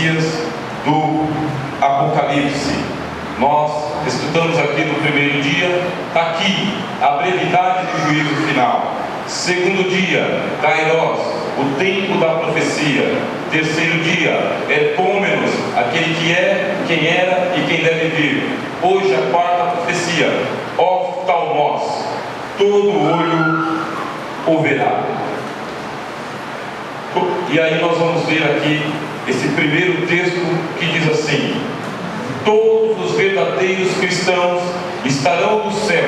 profecias do Apocalipse. Nós estudamos aqui no primeiro dia, aqui, a brevidade do juízo final. Segundo dia, Kairos, o tempo da profecia. Terceiro dia, Epômenos, aquele que é, quem era e quem deve vir. Hoje a quarta profecia, Oftalmos, todo olho o verá. E aí nós vamos ver aqui esse primeiro texto que diz assim: todos os verdadeiros cristãos estarão no céu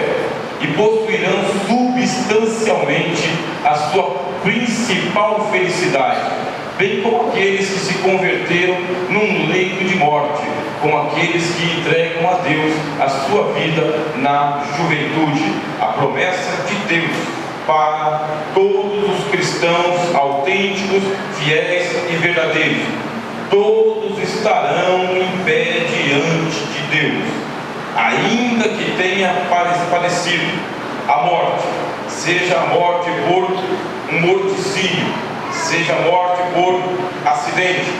e possuirão substancialmente a sua principal felicidade, bem como aqueles que se converteram num leito de morte, como aqueles que entregam a Deus a sua vida na juventude. A promessa de Deus para todos os cristãos autênticos, fiéis e verdadeiros. Todos estarão em pé diante de Deus, ainda que tenha padecido a morte, seja a morte por um morticínio, seja a morte por acidente,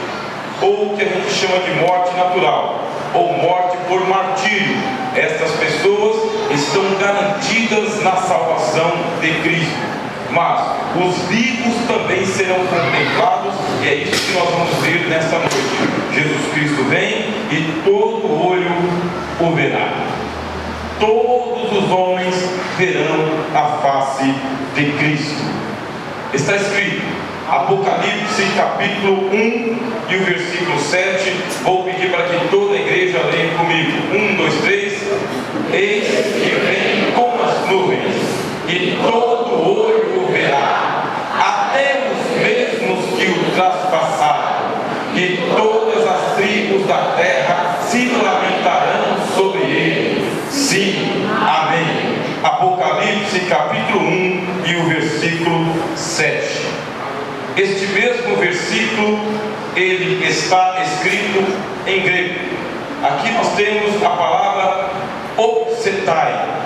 ou o que a gente chama de morte natural, ou morte por martírio. Estas pessoas estão garantidas na salvação de Cristo. Mas os vivos também serão contemplados, e é isso que nós vamos ver nesta noite. Jesus Cristo vem e todo olho o verá. Todos os homens verão a face de Cristo. Está escrito, Apocalipse capítulo 1 e o versículo 7. Vou pedir para que toda a igreja leia comigo. 1, 2, 3. Eis que vem com as nuvens, e todo olho o verá, até os mesmos que o traspassaram, e todas as tribos da terra se lamentarão sobre ele. Sim, amém. Apocalipse capítulo 1 e o versículo 7. Este mesmo versículo, ele está escrito em grego. Aqui nós temos a palavra opsetai,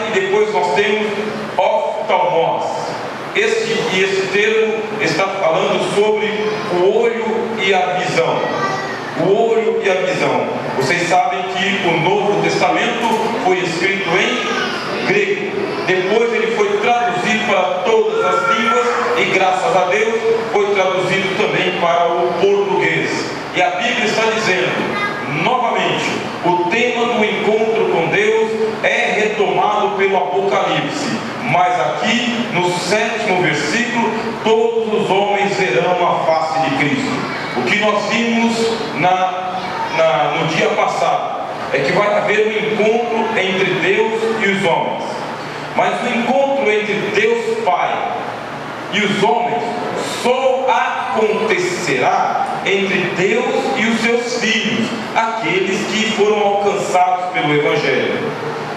e depois nós temos oftalmos. Esse termo está falando sobre o olho e a visão. O olho e a visão. Vocês sabem que o Novo Testamento foi escrito em grego. Depois ele foi traduzido para todas as línguas e, graças a Deus, foi traduzido também para o português. E a Bíblia está dizendo, novamente, o tema do encontro com Deus é retomado pelo Apocalipse. Mas aqui, no 7º versículo, todos os homens verão a face de Cristo. O que nós vimos no dia passado é que vai haver um encontro entre Deus e os homens. Mas o encontro entre Deus Pai e os homens só acontecerá entre Deus e os seus filhos, aqueles que foram alcançados pelo Evangelho.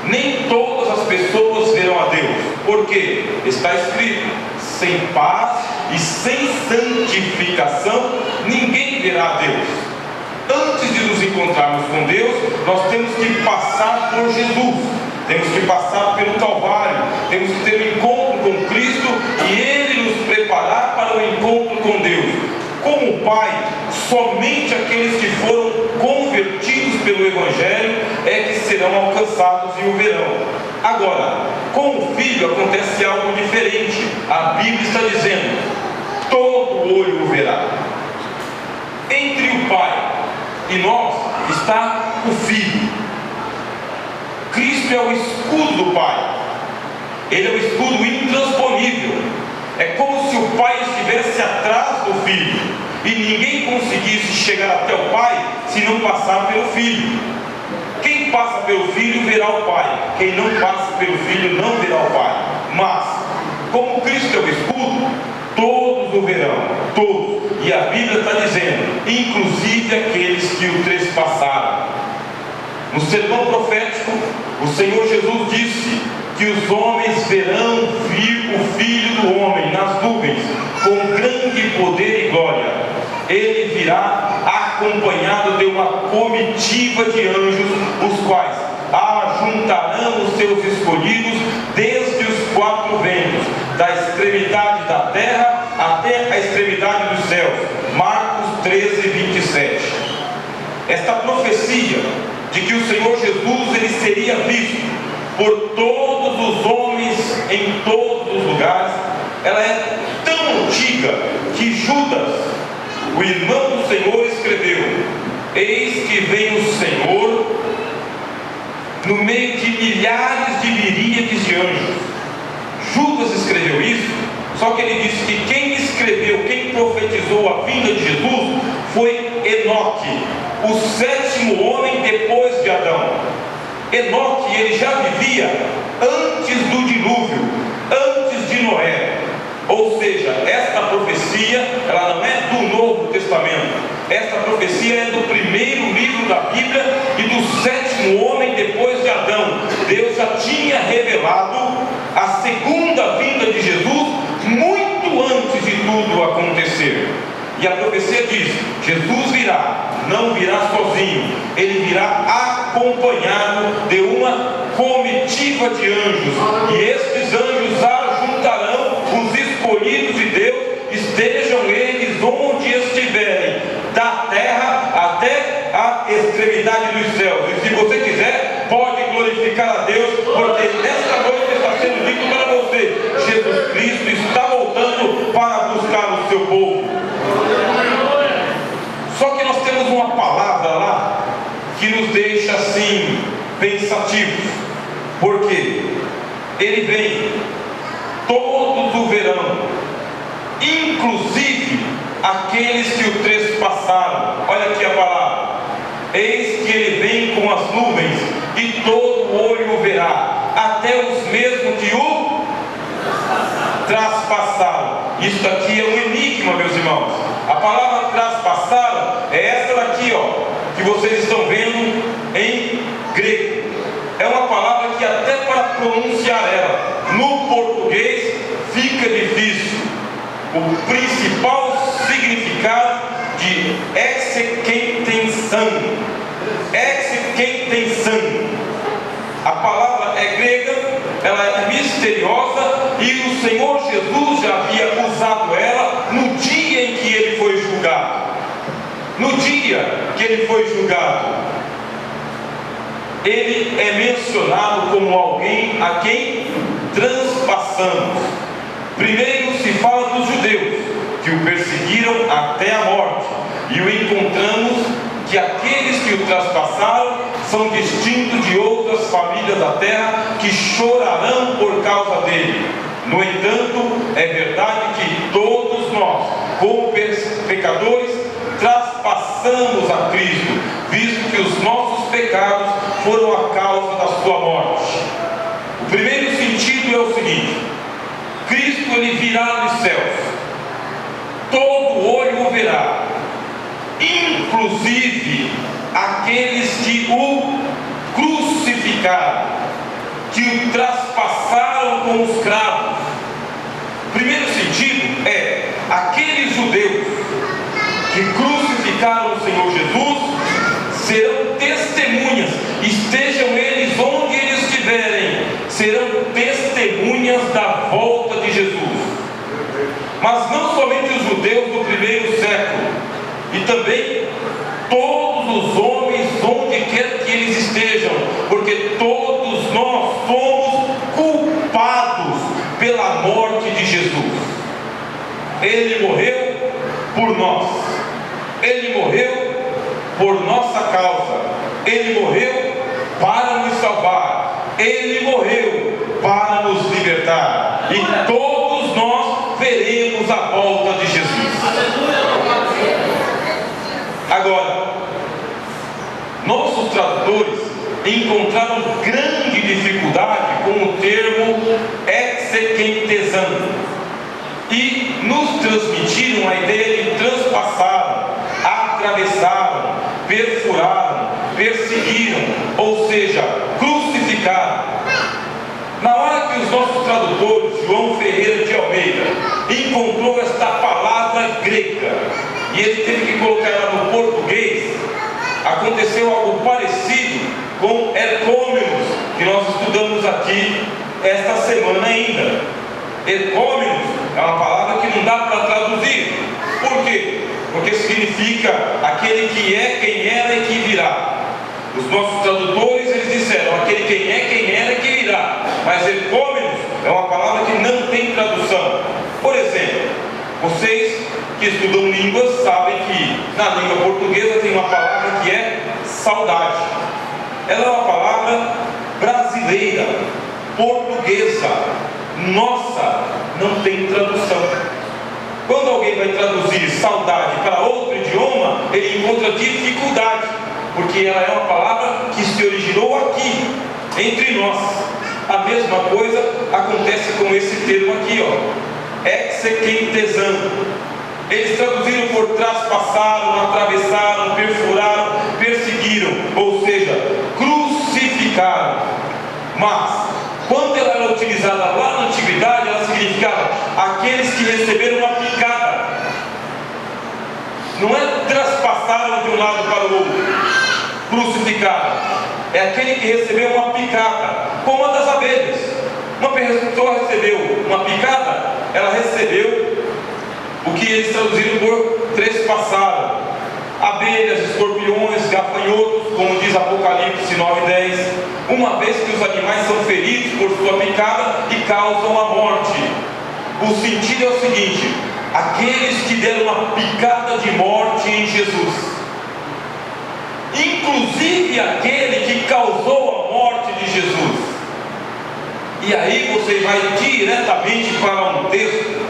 Nem todas as pessoas verão a Deus, porque está escrito: sem paz e sem santificação ninguém verá a Deus. Antes de nos encontrarmos com Deus, nós temos que passar por Jesus, temos que passar pelo Calvário, temos que ter um encontro com Cristo e Ele nos preparar para o encontro com Deus. Como Pai, somente aqueles que foram convertidos pelo Evangelho é que serão alcançados e o verão. Agora, com o Filho acontece algo diferente. A Bíblia está dizendo: todo olho o verá. Entre o Pai e nós está o Filho. Cristo é o escudo do Pai. Ele é o escudo intransponível. É como se o Pai estivesse atrás do Filho e ninguém conseguisse chegar até o Pai se não passar pelo Filho. Quem passa pelo Filho verá o Pai, quem não passa pelo Filho não verá o Pai. Mas, como Cristo é o escudo, todos o verão, todos. E a Bíblia está dizendo, inclusive aqueles que o trespassaram. No sermão profético, o Senhor Jesus disse que os homens verão vir o Filho do Homem nas nuvens, com grande poder e glória. Ele virá acompanhado de uma comitiva de anjos, os quais ajuntarão os seus escolhidos desde os quatro ventos, da extremidade da terra até a extremidade dos céus. Marcos 13, esta profecia de que o Senhor Jesus ele seria visto por todos os homens em todos os lugares, ela é tão antiga que Judas, o irmão do Senhor, escreveu: eis que vem o Senhor no meio de milhares de miríades de anjos. Judas escreveu isso, só que ele disse que quem escreveu, quem profetizou a vinda de Jesus foi Enoque, o sétimo homem depois de Adão. Enoque, ele já vivia antes do dilúvio, antes de Noé. Ou seja, esta profecia, ela não é do Novo Testamento. Esta profecia é do primeiro livro da Bíblia e do sétimo homem depois de Adão. Deus já tinha revelado a segunda vinda de Jesus muito antes de tudo acontecer. E a profecia diz: Jesus virá, não virá sozinho, ele virá acompanhado de uma comitiva de anjos, e estes anjos ajuntarão os escolhidos de Deus, estejam eles onde estiverem, da terra até a extremidade dos céus. E se você quiser, pode glorificar a Deus, porque nesta noite está sendo dito para você: Jesus Cristo está voltando para buscar o seu povo. Só que nós temos uma palavra lá que nos deixa assim pensativos, porque ele vem todos o verão, inclusive aqueles que o trespassaram. Olha aqui a palavra: eis que ele vem com as nuvens, e todo olho o verá, até os mesmos que o traspassaram. Isso aqui é um enigma, meus irmãos. A palavra traspassaram é essa daqui, ó, que vocês estão vendo em grego. É uma palavra que até para pronunciar ela no português fica difícil. O principal significado de exequentensan. Exequentensan. A palavra é grega, ela é misteriosa, e o Senhor Jesus já havia usado ela no dia em que ele foi julgado. No dia que ele foi julgado, ele é mencionado como alguém a quem transpassamos. Primeiro se fala dos judeus, que o perseguiram até a morte, e o encontramos que aqueles que o traspassaram são distintos de outras famílias da terra que chorarão por causa dele. No entanto, é verdade que todos nós, como pecadores, traspassamos a Cristo, visto que os nossos pecados foram a causa da sua morte. O primeiro sentido é o seguinte: Cristo ele virá dos céus, todo olho o verá, inclusive aqueles que o crucificaram, que o traspassaram como os cravos. O primeiro sentido é aqueles judeus que crucificaram o Senhor Jesus serão testemunhas, estejam eles onde eles estiverem, serão testemunhas da volta de Jesus. Mas não somente os judeus do primeiro século, e também todos os homens onde quer que eles estejam, porque todos nós somos culpados pela morte de Jesus. Ele morreu por nós, ele morreu por nossa causa, ele morreu para nos salvar, ele morreu para nos libertar, e todos nós veremos a volta de Jesus. Agora, nossos tradutores encontraram grande dificuldade com o termo exequentesan e nos transmitiram a ideia de transpassaram, atravessaram, perfuraram, perseguiram, ou seja, crucificaram. Na hora que os nossos tradutores, João Ferreira de Almeida, encontrou esta palavra grega e ele teve que colocar ela no português, aconteceu algo parecido com Hercômenos, que nós estudamos aqui esta semana ainda. Hercômenos é uma palavra que não dá para traduzir. Por quê? porque significa aquele que é, quem era e que virá. Os nossos tradutores, eles disseram aquele quem é, quem era e que virá. Mas ecômenos é uma palavra que não tem tradução. Por exemplo, vocês que estudam línguas sabem que na língua portuguesa tem uma palavra que é saudade. Ela é uma palavra brasileira, portuguesa, nossa, não tem tradução. Quando alguém vai traduzir saudade para outro idioma, ele encontra dificuldade, porque ela é uma palavra que se originou aqui, entre nós. A mesma coisa acontece com esse termo aqui, ó, exequentesão. Eles traduziram por traspassaram, atravessaram, perfuraram, perseguiram, ou seja, crucificaram. Mas, quando ela era utilizada lá na antiguidade, ela significava aqueles que receberam uma picada. Não é traspassaram de um lado para o outro, crucificaram. É aquele que recebeu uma picada, como a das abelhas. Uma pessoa recebeu uma picada, ela recebeu o que eles traduziram por trespassaram. Abelhas, escorpiões, gafanhotos, como diz Apocalipse 9:10, uma vez que os animais são feridos por sua picada e causam a morte. O sentido é o seguinte: aqueles que deram uma picada de morte em Jesus, inclusive aquele que causou a morte de Jesus. E aí você vai diretamente para um texto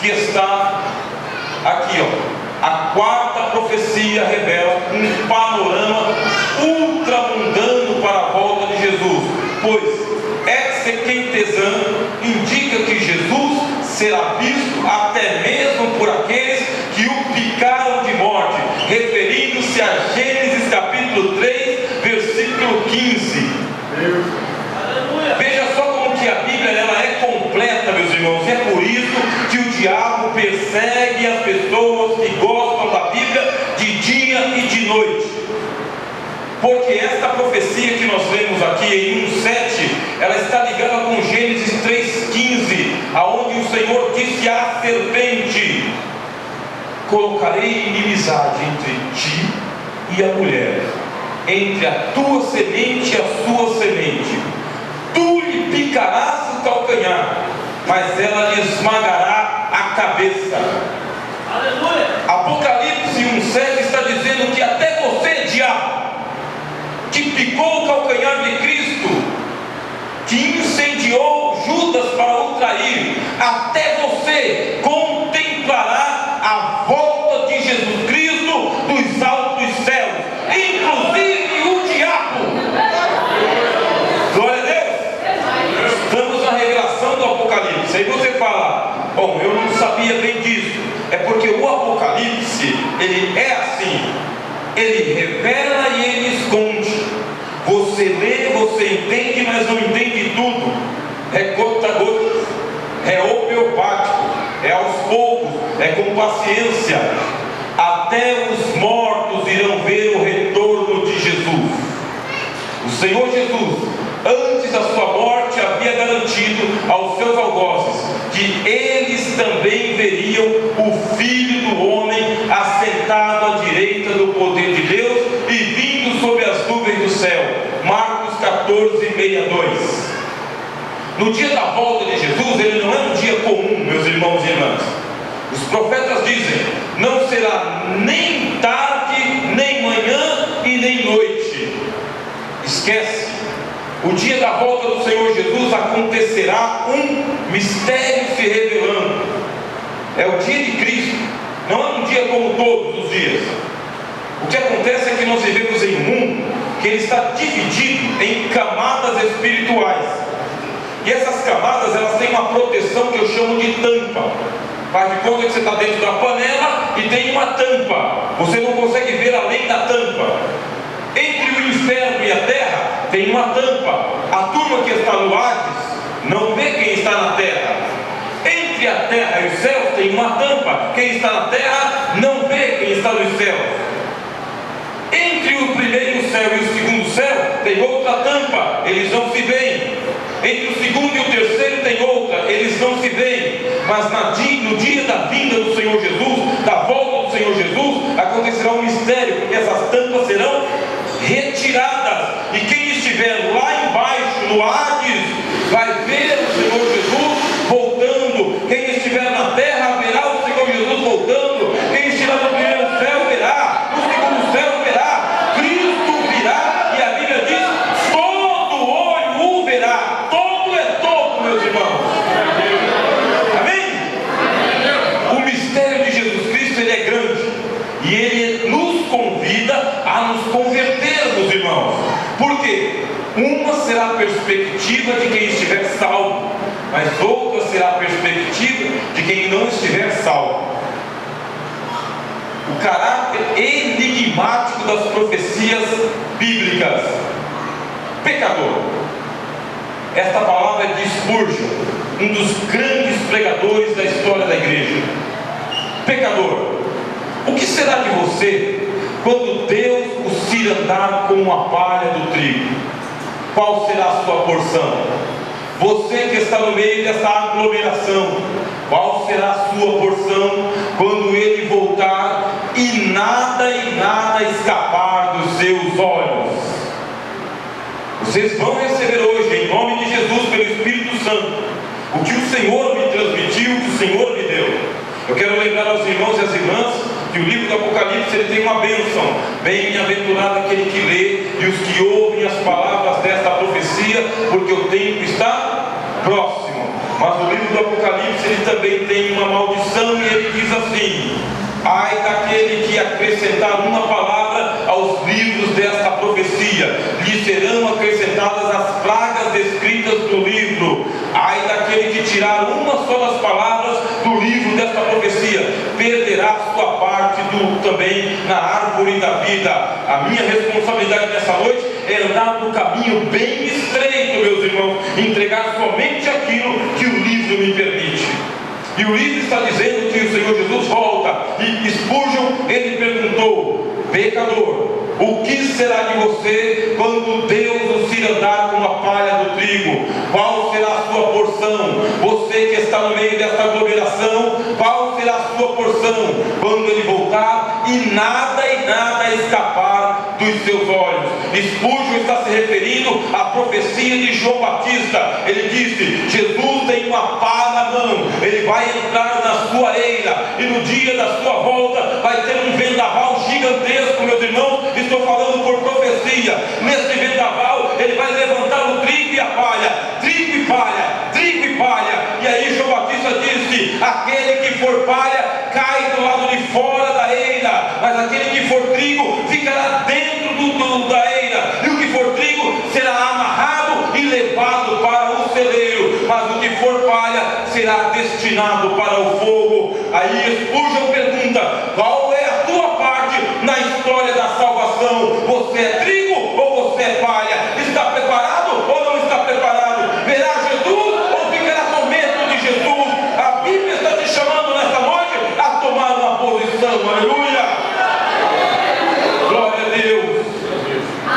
que está aqui, ó. A quarta profecia revela um panorama ultramundano para a volta de Jesus, pois exequentesão indica que Jesus será visto até mesmo por aqueles que o picaram de morte, referindo-se a Gênesis capítulo 3, versículo 15. Veja só como que a Bíblia ela é completa, meus irmãos, e é por isso que o diabo persegue as pessoas que gostam da Bíblia de dia e de noite. Porque esta profecia que nós lemos aqui em 1:7, ela está ligada com Gênesis 3:15, aonde o Senhor disse à serpente: colocarei inimizade entre ti e a mulher, entre a tua semente e a sua semente. Tu lhe picarás o calcanhar, mas ela lhe esmagará a cabeça. Aleluia! Apocalipse 1:7 está dizendo que até você, diabo, que picou o calcanhar de Cristo, que incendiou Judas para o trair, até você contemplará a volta de Jesus Cristo dos altos céus, inclusive o diabo. Glória a Deus! Estamos na revelação do Apocalipse. Aí você fala: bom, eu não sabia bem disso. É porque o Apocalipse, ele é assim, ele revela e ele esconde. Você lê, você entende, mas não entende tudo. É gota a gota, é homeopático, é aos poucos, é com paciência. Até os mortos irão ver o retorno de Jesus. O Senhor Jesus, antes da sua morte, havia garantido aos seus algozes que eles também veriam o Filho do Homem assentado à direita do poder de Deus e vindo sobre as nuvens do céu. Marcos 14:62. No dia da volta de Jesus, ele não é um dia comum, meus irmãos e irmãs. Os profetas dizem: não será nem tarde, nem manhã e nem noite. Esquece. O dia da volta do Senhor Jesus acontecerá um mistério se revelando. É o dia de Cristo. Não é um dia como todos os dias. O que acontece é que nós vivemos em um mundo que ele está dividido em camadas espirituais. E essas camadas, elas têm uma proteção que eu chamo de tampa. Faz de conta que você está dentro da panela e tem uma tampa. Você não consegue ver além da tampa. Entre o inferno e a terra tem uma tampa. A turma que está no Hades não vê quem está na terra. Entre a terra e os céus tem uma tampa. Quem está na terra não vê quem está nos céus. Entre o primeiro céu e o segundo céu tem outra tampa. Eles não se veem. Entre o segundo e o terceiro tem outra. Eles não se veem. Mas no dia da vinda do Senhor Jesus, da volta do Senhor Jesus, acontecerá um mistério, porque essas tampas serão retiradas, e quem estiver lá embaixo, no Hades, vai ver o Senhor Jesus voltando. Quem estiver na terra verá o Senhor Jesus voltando. Quem estiver no primeiro céu verá, no segundo céu verá, Cristo virá, e a Bíblia diz: todo olho o verá. Todo é todo, meus irmãos. Amém? O mistério de Jesus Cristo, ele é grande, e ele nos convida a nos convertermos, irmãos. Por quê? Uma será a perspectiva de quem estiver salvo, mas outra será a perspectiva de quem não estiver salvo. O caráter enigmático das profecias bíblicas. Pecador. Esta palavra é de Spurgeon, um dos grandes pregadores da história da igreja. Pecador. O que será de você quando Deus o cirandar com uma palha do trigo? Qual será a sua porção? Você que está no meio dessa aglomeração, qual será a sua porção quando ele voltar e nada escapar dos seus olhos? Vocês vão receber hoje, em nome de Jesus, pelo Espírito Santo, o que o Senhor me transmitiu, o que o Senhor me deu. Eu quero lembrar aos irmãos e às irmãs que o livro do Apocalipse, ele tem uma bênção: bem-aventurado aquele que lê e os que ouvem as palavras desta profecia, porque o tempo está próximo. Mas o livro do Apocalipse, ele também tem uma maldição, e ele diz assim: ai daquele que acrescentar uma palavra aos livros desta profecia, lhe serão acrescentadas as pragas descritas no livro. Ai daquele que tirar uma só das palavras do livro desta profecia, perderá sua parte também na árvore da vida. A minha responsabilidade nessa noite é andar no caminho bem estreito, meus irmãos, entregar somente aquilo que o livro me permite. E o livro está dizendo que o Senhor Jesus volta. E Spurgeon, ele perguntou: pecador, o que será de você quando Deus o cirandar com a palha do trigo? Qual será a sua porção? Você que está no meio desta aglomeração, qual será a sua porção quando ele voltar e nada escapar dos seus olhos? Spurgeon está se referindo à profecia de João Batista. Ele disse: Jesus tem uma pá na mão, ele vai entrar na sua eira, e no dia da sua volta vai ter um vendaval gigantesco, meus irmãos. Estou falando por profecia. Nesse vendaval ele vai levantar o trigo e a palha, trigo e palha, trigo e palha. E aí João Batista disse: aquele que for palha cai do lado de fora da eira, mas aquele que for trigo ficará dentro da eira, e o que for trigo será amarrado e levado para o celeiro, mas o que for palha será destinado para o fogo. Aí Spurgeon pergunta: qual é a tua parte na história da salvação? Você é trigo ou você é palha? Está preparado ou não está preparado? Verá Jesus ou ficará com medo de Jesus? A Bíblia está te chamando nessa noite a tomar uma posição. Aleluia! Glória a Deus!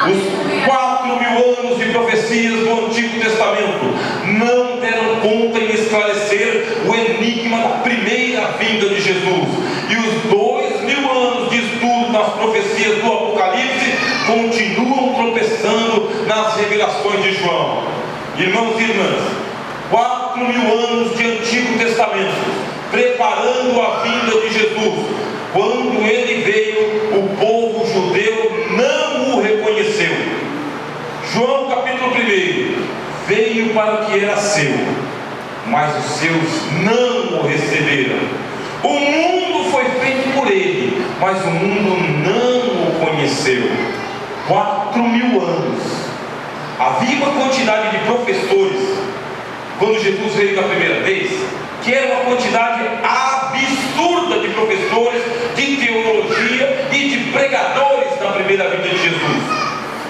Os 4.000 anos de profecias do Antigo Testamento não deram conta em esclarecer o enigma da primeira vinda de Jesus. E os 2.000 anos de estudo nas profecias do Apocalipse continuam tropeçando nas revelações de João. Irmãos e irmãs, 4.000 anos de Antigo Testamento preparando a vinda de Jesus. Quando ele veio, o povo judeu não o reconheceu. João capítulo 1: veio para o que era seu, mas os seus não o receberam. O mundo foi feito por ele, mas o mundo não o conheceu. 4.000 anos. Havia uma quantidade de professores quando Jesus veio da primeira vez, que era uma quantidade absurda de professores de teologia e de pregadores na primeira vinda de Jesus.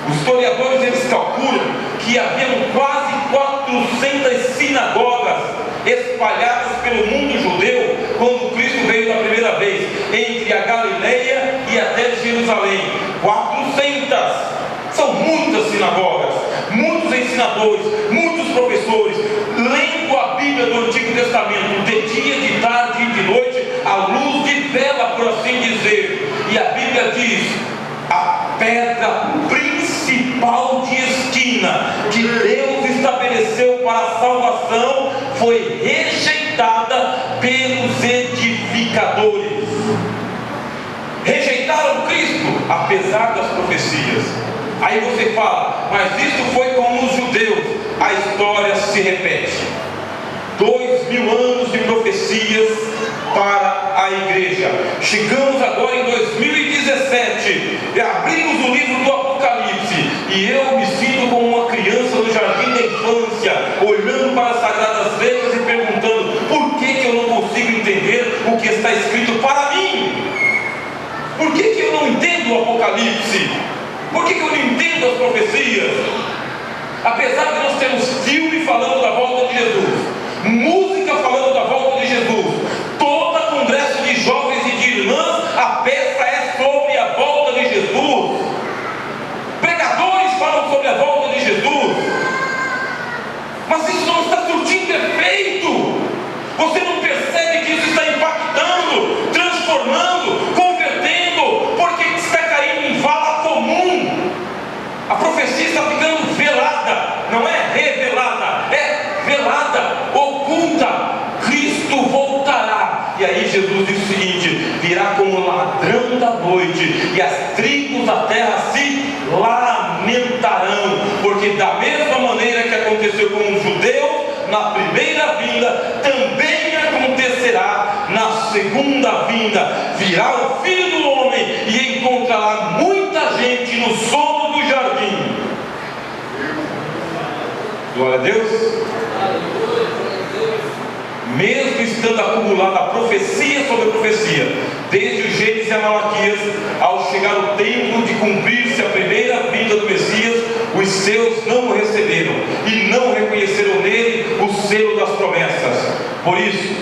Os historiadores, eles calculam que haviam quase 400 sinagogas espalhadas pelo mundo judeu quando Cristo veio da primeira vez, entre a Galileia e até Jerusalém. 400! São muitas sinagogas, muitos ensinadores, muitos professores, lendo a Bíblia do Antigo Testamento, de dia, de tarde e de noite, à luz de vela diz: a pedra principal de esquina que Deus estabeleceu para a salvação foi rejeitada pelos edificadores. Rejeitaram Cristo, apesar das profecias. Aí você fala: mas isso foi com os judeus. A história se repete. 2000 anos de profecias para a igreja. Chegamos agora em 2017 e abrimos o livro do Apocalipse, e eu me sinto como uma criança no jardim da infância, olhando para as sagradas letras e perguntando: por que eu não consigo entender o que está escrito para mim? Por que eu não entendo o Apocalipse? Por que eu não entendo as profecias? Apesar de nós termos filme falando da volta de Jesus, música falando da volta de Jesus, toda congresso de jovens e de irmãs, a peça é sobre a volta de Jesus. Pregadores falam sobre a volta de Jesus, mas isso não está surtindo efeito. Você não percebe que isso está impactando, transformando, convertendo, porque está caindo em vala comum. A profecia está ficando velada, não é revelada, é velada, oculta. Cristo voltará, e aí Jesus diz o seguinte: virá como ladrão da noite, e as tribos da terra se lamentarão, porque da mesma maneira que aconteceu com os judeus na primeira vinda, também acontecerá na segunda vinda. Virá o Filho do Homem e encontrará muita gente no sono do jardim. Glória a Deus. Mesmo estando acumulada a profecia sobre profecia, desde o Gênesis e a Malaquias, ao chegar o tempo de cumprir-se a primeira vinda do Messias, os seus não o receberam e não reconheceram nele o selo das promessas. Por isso,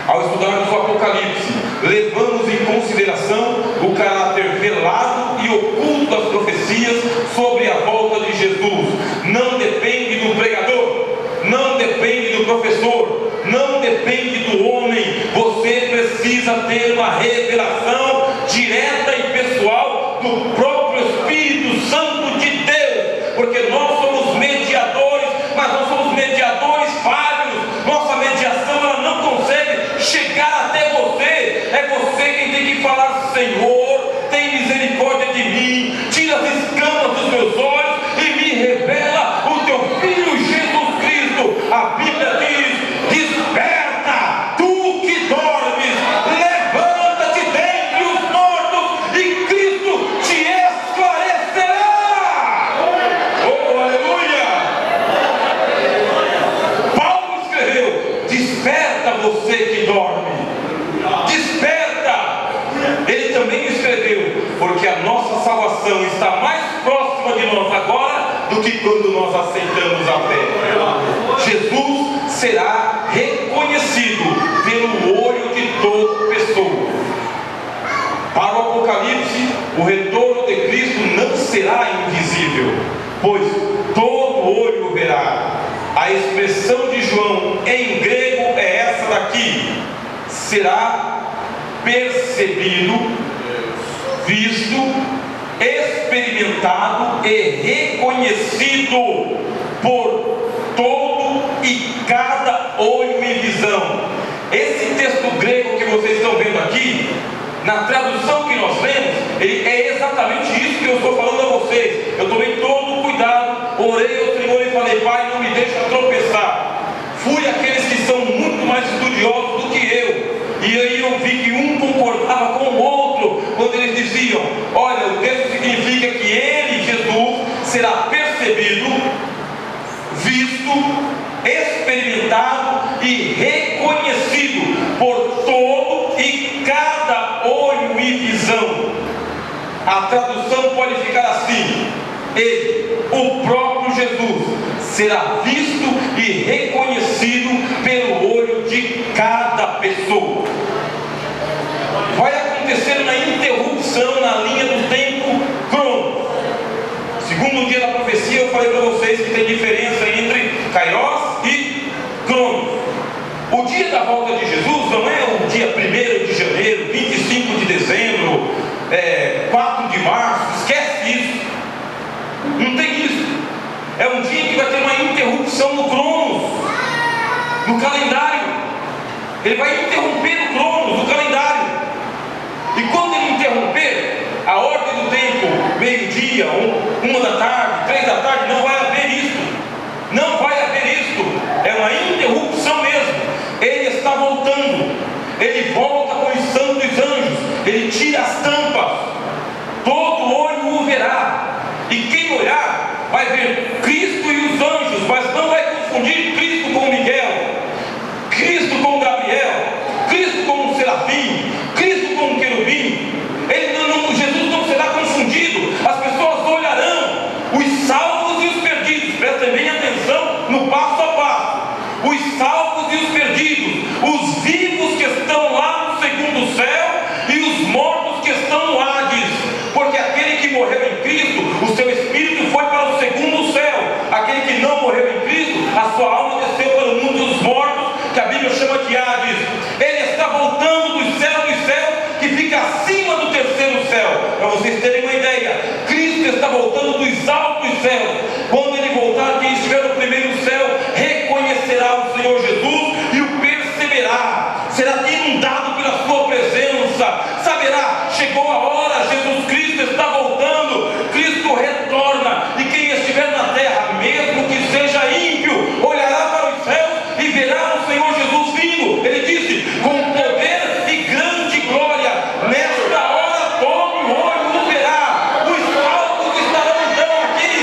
ao estudarmos o Apocalipse, levamos em consideração o caráter velado e oculto das profecias sobre a volta de Jesus. Não depende do pregador, não depende do professor, não depende do homem. Você precisa ter uma revelação direta e pessoal do próprio Espírito Santo de Deus, porque nós somos mediadores, mas nós somos mediadores falhos. Nossa mediação, ela não consegue chegar até você. É você quem tem que falar: Senhor, tem misericórdia de mim, tira as escamas dos meus olhos e me revela o teu Filho Jesus Cristo. A Bíblia diz: desperta, tu que dormes, levanta-te dentre os mortos e Cristo te esclarecerá. Oh, aleluia! Paulo escreveu: desperta você que dorme, desperta. Ele também escreveu: porque a nossa salvação está mais próxima de nós agora do que quando nós aceitamos a fé. Jesus será reconhecido pelo olho de toda pessoa. Para o Apocalipse, o retorno de Cristo não será invisível, pois todo olho o verá. A expressão de João em grego é essa daqui: será percebido, visto, experimentado e reconhecido por todo e cada olho e visão. Esse texto grego que vocês estão vendo aqui, na tradução que nós lemos, é exatamente isso que eu estou falando a vocês. Eu tomei todo o cuidado, orei ao Senhor e falei: Pai, não me deixa tropeçar. Fui aqueles que são muito mais estudiosos do que eu, e aí eu vi que um concordava com o outro, quando eles diziam: olha, o texto significa que ele, Jesus, será percebido, visto, experimentado e reconhecido por todo e cada olho e visão. A tradução pode ficar assim: ele, o próprio Jesus, será visto e reconhecido pelo olho de cada pessoa. Vai acontecer uma interrupção na linha do tempo crônico. Segundo o dia da profecia, eu falei para vocês que tem diferença entre Kairos e Cronos. O dia da volta de Jesus não é o dia 1º de janeiro, 25 de dezembro, 4 Ele vai interromper o cronos, o calendário. E quando ele interromper a ordem do tempo, meio-dia, 1 da tarde, 3 da tarde, não vai haver isto. Não vai haver isto. É uma interrupção mesmo. Ele está voltando. Ele volta com os santos anjos. Ele tira as tampas. Todo olho o verá. E quem olhar vai ver Cristo e os anjos, mas não vai confundir Cristo com Miguel, Cristo com Gabriel, Cristo com o serafim, Cristo com o querubim. Jesus não será confundido. As pessoas olharão, os salvos e os perdidos. Prestem bem atenção no passo a passo. Os salvos e os perdidos, os vivos que estão lá no segundo céu e os mortos que estão no Hades. Porque aquele que morreu em Cristo, o seu espírito foi para o segundo céu. Aquele que não morreu em Cristo, a sua alma desceu para o mundo dos mortos, que a Bíblia chama de Hades. Ele está voltando dos céus, que fica acima do terceiro céu. Para vocês terem uma ideia, Cristo está voltando dos altos céus. Quando ele voltar, quem estiver no primeiro céu reconhecerá o Senhor Jesus e o perceberá. Será inundado pela sua presença. Saberá, chegou a hora, Jesus Cristo está voltando. Cristo retorna. E quem estiver na terra, mesmo que seja ímpio, olhará para os céus e verá o Senhor Jesus vindo. Ele disse, com poder e grande glória. Nesta hora todo olho o verá. Os salvos estarão então aqui.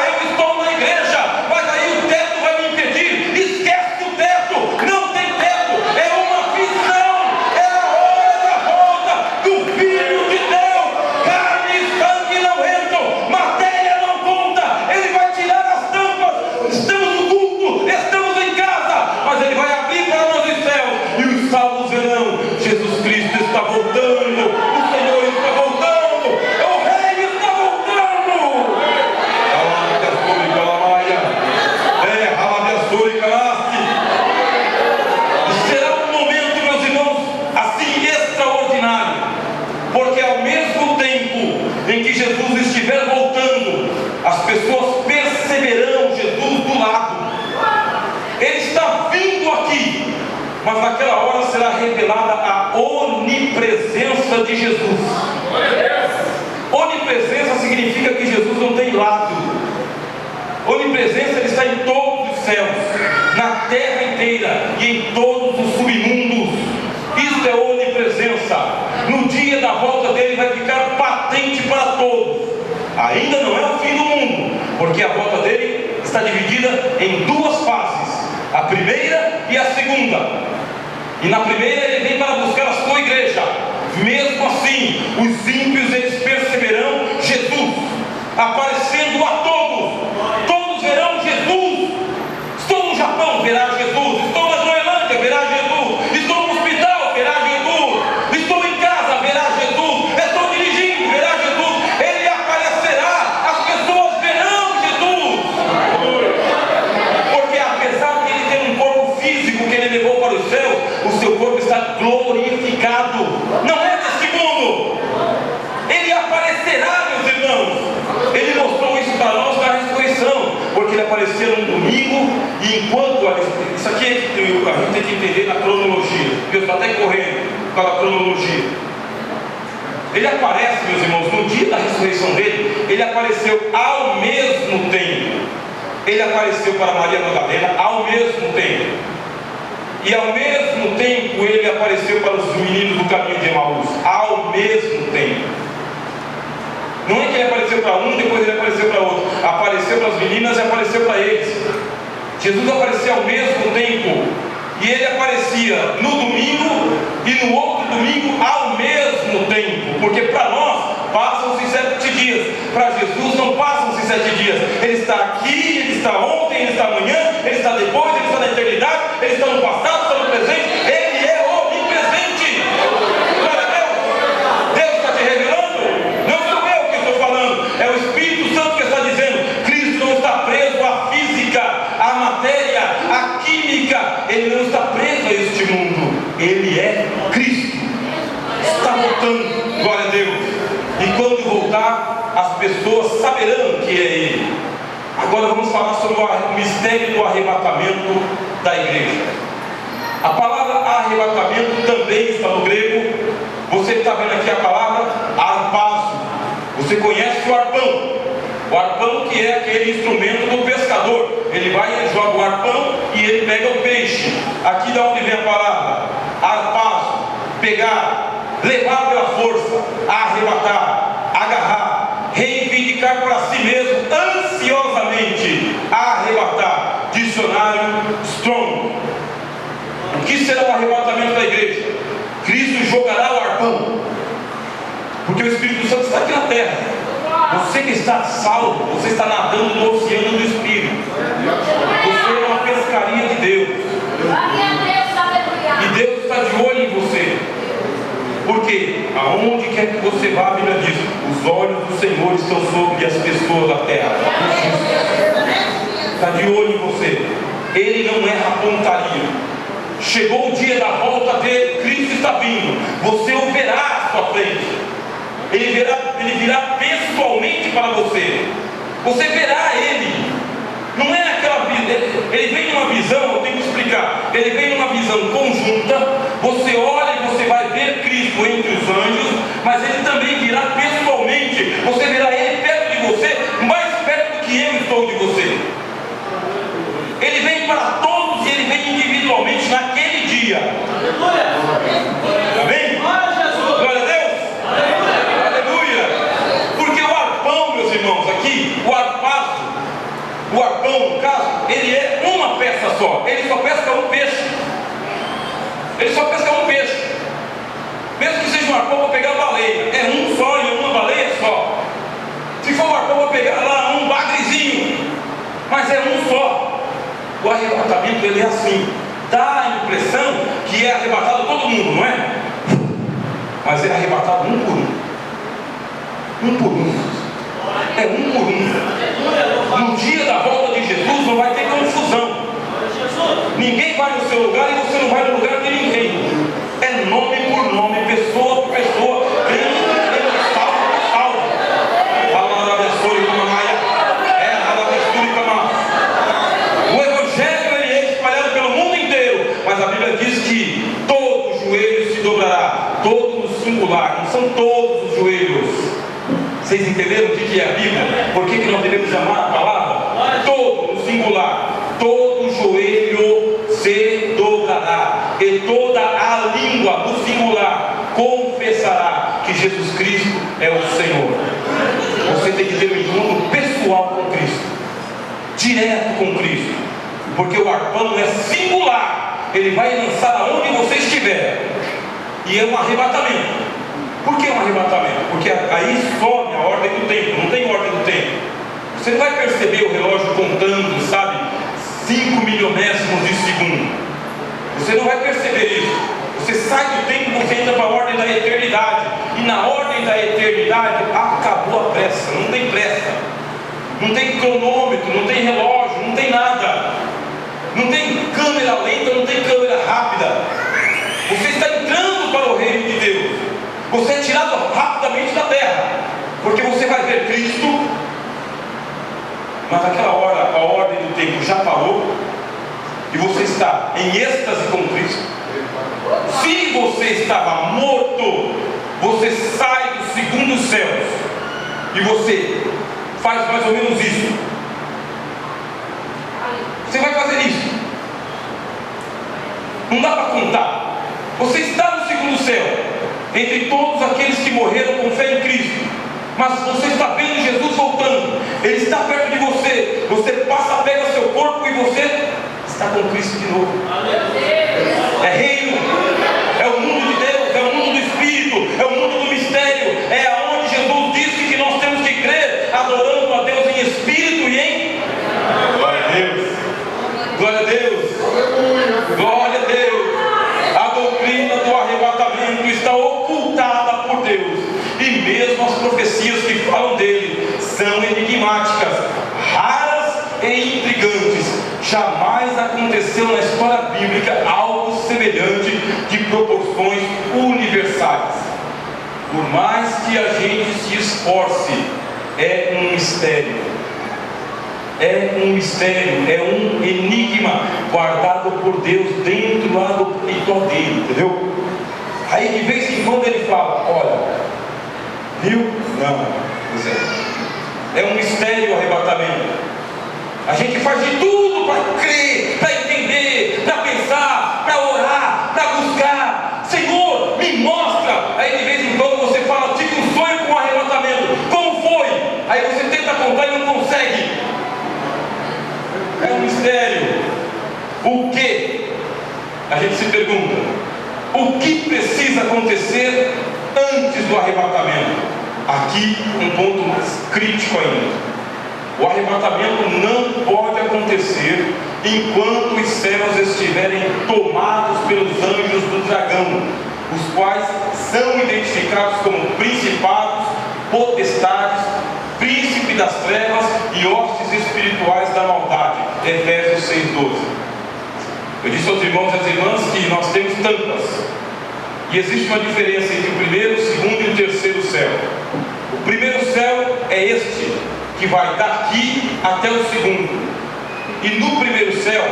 Eu estou na igreja, mas aí o teto vai me impedir. Esquece o teto, não tem teto. É uma visão. É a hora da volta do Filho de Deus. Carne e sangue não entram, matéria não conta. Ele vai tirar as tampas. Estamos no culto, estamos em casa, mas ele vai abrir para nós os céus e os salvos verão. Jesus Cristo está voltando. O Senhor está voltando. O Rei está voltando. Será um momento, meus irmãos, assim extraordinário, porque ao mesmo tempo em que Jesus estiver voltando, as pessoas perceberão Jesus do lado. Ele está vindo aqui, mas naquela hora será revelada a onipresença de Jesus. Onipresença significa que Jesus não tem lado. Onipresença, ele está em todos os céus, na terra inteira e em todos os submundos. Isso é onipresença. No dia da volta dele vai ficar patente para todos. Ainda não é o fim do mundo, porque a volta dele está dividida em duas fases, a primeira e a segunda. E na primeira ele vem para buscar a sua igreja. Mesmo assim, os ímpios eles perceberão Jesus aparecendo a todos. Todos verão Jesus. Estou no Japão, verá Jesus. Estou na Groenlândia, verá Jesus. Estou no hospital, verá Jesus. Estou em casa, verá Jesus. Estou dirigindo, verá Jesus. Ele aparecerá, as pessoas verão Jesus. Porque apesar de ele ter um corpo físico que ele levou para os céus, o seu corpo está glorificado. Não é deste mundo. Ele aparecerá, meus irmãos. Ele mostrou isso para nós na ressurreição, porque ele apareceu no domingo. E enquanto isso aqui a gente tem que entender na cronologia. Deus está até correndo para a cronologia. Ele aparece, meus irmãos, no dia da ressurreição dele. Ele apareceu ao mesmo tempo. Ele apareceu para Maria Madalena ao mesmo tempo. E ao mesmo tempo ele apareceu para os meninos do caminho de Emaús. Ao mesmo tempo. Não é que ele apareceu para um, depois ele apareceu para outro. Apareceu para as meninas e apareceu para eles. Jesus apareceu ao mesmo tempo. E ele aparecia no domingo e no outro domingo ao mesmo tempo. Porque para nós passam-se 7 dias. Para Jesus não passam-se 7 dias. Ele está aqui, ele está ontem, ele está amanhã, ele está depois, ele está na eternidade, ele está no passado, está no presente. Ele é onipresente. Glória a Deus. Deus está te revelando. Não sou eu que estou falando. É o Espírito Santo que está dizendo. Cristo não está preso à física, à matéria, à química. Ele não está preso a este mundo. Ele é Cristo. Está voltando. Glória a Deus. E quando voltar, as pessoas saberão que é Ele. Agora vamos falar sobre o mistério do arrebatamento da igreja. A palavra arrebatamento também está no grego. Você está vendo aqui a palavra arpazo. Você conhece o arpão? O arpão, que é aquele instrumento do pescador. Ele vai, ele joga o arpão e ele pega o peixe. Aqui da onde vem a palavra arpazo: pegar, levar pela força, arrebatar, agarrar, reivindicar para si mesmo, ansiosamente, arrebatar. Dicionário Strong. O que será o arrebatamento da igreja? Cristo jogará o arpão, porque o Espírito Santo está aqui na terra. Você que está salvo, você está nadando no oceano do Espírito. Você é uma pescaria de Deus. E Deus está de olho em você. Porque aonde quer que você vá, a Bíblia diz: os olhos do Senhor estão sobre as pessoas da terra. Está de olho em você. Ele não erra a pontaria. Chegou o dia da volta dele, Cristo está vindo. Você o verá à sua frente. Ele virá pessoalmente para você. Você verá ele. Não é aquela visão. Ele vem numa visão, eu tenho que explicar. Ele vem numa visão conjunta. Você olha e você vai ver Cristo entre os anjos, mas ele também virá pessoalmente. Você verá ele perto de você, mais perto do que eu estou de você. Ele vem para todos e ele vem individualmente naquele dia. Amém? Glória a Deus. Aleluia. Porque o arpão, meus irmãos, aqui, o arpazo, o arpão, no caso, ele é uma peça só. Ele só pesca um peixe. Ele só pesca um peixe. Mesmo que seja um arpão para pegar baleia, é um só e uma baleia só. Se for um arpão para pegar lá um bagrezinho, mas é um só. O arrebatamento, ele é assim. Dá a impressão que é arrebatado todo mundo, não é? Mas é arrebatado um por um. Um por um. É um por um. No dia da volta de Jesus não vai ter confusão. Ninguém vai no seu lugar e você não vai no lugar de ninguém. É nome por nome, pessoa por pessoa, crente por crente, salvo por salvo. Fala da pessoa e uma maia. É, da pessoa e uma. O evangelho, ele é espalhado pelo mundo inteiro, mas a Bíblia diz que todo joelho se dobrará, todo no singular, não são todos os joelhos. Vocês entenderam o que é a Bíblia? Por que nós devemos amar a palavra? Todo no singular, todo joelho se dobrará, e toda a língua no singular confessará que Jesus Cristo é o Senhor. Você tem que ter um encontro pessoal com Cristo, direto com Cristo, porque o arpão é singular. Ele vai lançar aonde você estiver, e é um arrebatamento. Por que um arrebatamento? Porque aí some a ordem do tempo. Não tem ordem do tempo. Você não vai perceber o relógio contando, sabe, 5 milionésimos de segundo. Você não vai perceber isso. Você sai do tempo e você entra para a ordem da eternidade, e na ordem da eternidade acabou a pressa. Não tem pressa, não tem cronômetro, não tem relógio, não tem nada, não tem câmera lenta, não tem câmera rápida. Você está entrando para o reino de Deus. Você é tirado rapidamente da terra, porque você vai ver Cristo. Mas naquela hora, a ordem do tempo já parou, e você está em êxtase com Cristo. Se você estava morto, você sai dos segundos céus, e você faz mais ou menos isso. Você vai fazer isso. Não dá para contar. Você está no segundo céu, entre todos aqueles que morreram com fé em Cristo. Mas você está vendo Jesus voltando. Ele está perto de você. Você passa, pega seu corpo e você está com Cristo de novo. É reino, é o mundo de Deus, é o mundo do Espírito, é o mundo do mistério. É aonde Jesus disse que nós temos que crer, adorando a Deus em espírito e em glória a Deus. Glória a Deus. Glória a Deus. A doutrina do arrebatamento está ocultada por Deus, e mesmo as profecias que falam dele são enigmáticas, raras e intrigantes. Jamais aconteceu na história bíblica algo semelhante de proporções universais. Por mais que a gente se esforce, é um mistério. é um mistério, é um enigma guardado por Deus dentro lá do peito dele, entendeu? Aí de vez em quando ele fala: olha, viu? Não, pois é um mistério o arrebatamento. A gente faz de tudo para crer, para entender, para pensar, para orar, para buscar. Senhor, me mostra. Aí de vez em quando você fala: tive um sonho com o arrebatamento. Como foi? Aí você tenta contar e não consegue. É um mistério. O que? A gente se pergunta: o que precisa acontecer antes do arrebatamento? Aqui um ponto mais crítico ainda. O arrebatamento não pode acontecer enquanto os céus estiverem tomados pelos anjos do dragão, os quais são identificados como principados, potestades, príncipe das trevas e hostes espirituais da maldade. Efésios 6,12. Eu disse aos irmãos e às irmãs que nós temos tampas, e existe uma diferença entre o primeiro, o segundo e o terceiro céu. O primeiro céu é este, que vai daqui até o segundo. E no primeiro céu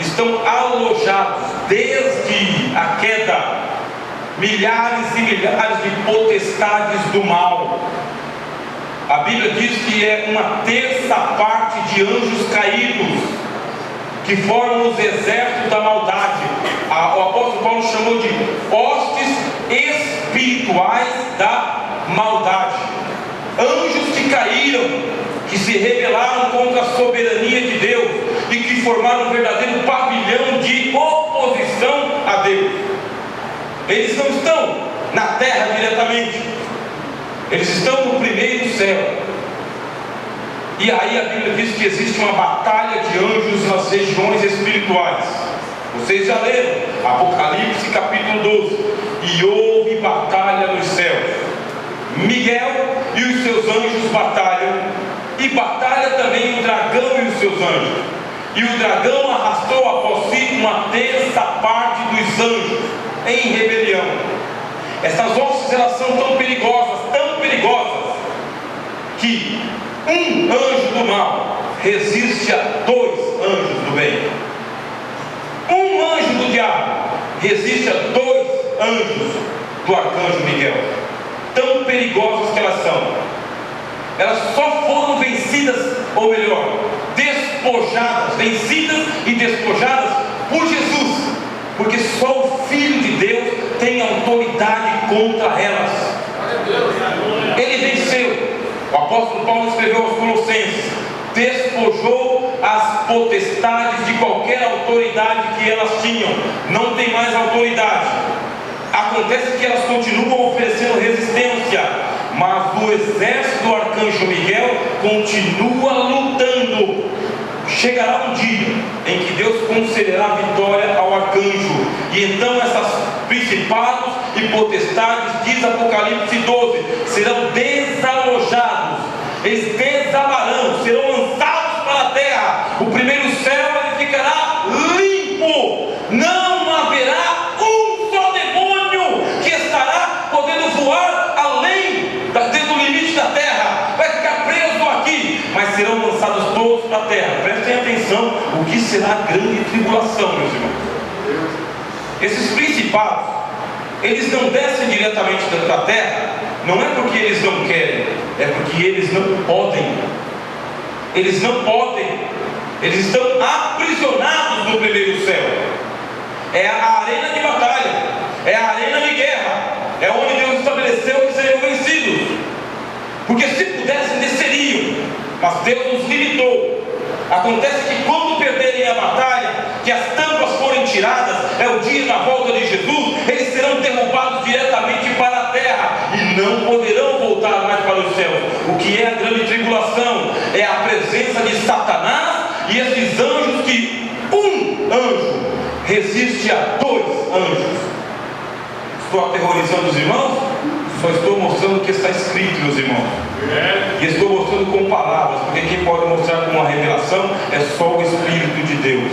estão alojados, desde a queda, milhares e milhares de potestades do mal. A Bíblia diz que é uma terça parte de anjos caídos, que formam os exércitos da maldade. O apóstolo Paulo chamou de hostes espirituais da maldade. Anjos que caíram, que se rebelaram contra a soberania de Deus e que formaram um verdadeiro pavilhão de oposição a Deus. Eles não estão na terra diretamente, eles estão no primeiro céu. E aí a Bíblia diz que existe uma batalha de anjos nas regiões espirituais. Vocês já leram Apocalipse capítulo 12. E houve batalha nos céus. Miguel e os seus anjos batalham, e batalha também o dragão e os seus anjos. E o dragão arrastou após si uma terça parte dos anjos em rebelião. Essas hostes, elas são tão perigosas, que um anjo do mal resiste a 2 anjos do bem. Um anjo do diabo resiste a 2 anjos do arcanjo Miguel. Tão perigosas que elas são. Elas só foram vencidas, ou melhor, despojadas, vencidas e despojadas por Jesus, porque só o Filho de Deus tem autoridade contra elas. Ele venceu. O apóstolo Paulo escreveu aos Colossenses: despojou as potestades de qualquer autoridade que elas tinham. Não tem mais autoridade. Acontece que elas continuam oferecendo resistência, mas o exército do arcanjo Miguel continua lutando. Chegará um dia em que Deus concederá vitória ao arcanjo, e então essas principados e potestades, diz Apocalipse 12, serão desalojados. Eles desalarão, serão lançados para a terra. O primeiro céu ele ficará limpo. Não haverá um só demônio que estará podendo voar além do limite da terra. Vai ficar preso aqui, mas serão lançados todos para a terra. Prestem atenção, o que será a grande tribulação, meus irmãos. Esses principados, eles não descem diretamente para a terra, não é porque eles não querem, é porque eles não podem. Eles não podem. Eles estão aprisionados no primeiro céu. É a arena de batalha, é a arena de guerra, é onde Deus estabeleceu que seriam vencidos. Porque se pudessem, desceriam, mas Deus nos limitou. Acontece que quando perderem a batalha, que as tampas forem tiradas, é o dia da volta de Jesus, eles serão derrubados diretamente para a terra e não poderão voltar mais para os céus. O que é a grande tribulação? É a presença de Satanás e esses anjos, que um anjo resiste a 2 anjos. Estou aterrorizando os irmãos? Só estou mostrando o que está escrito, meus irmãos. E estou mostrando com palavras, porque quem pode mostrar com uma revelação é só o Espírito de Deus.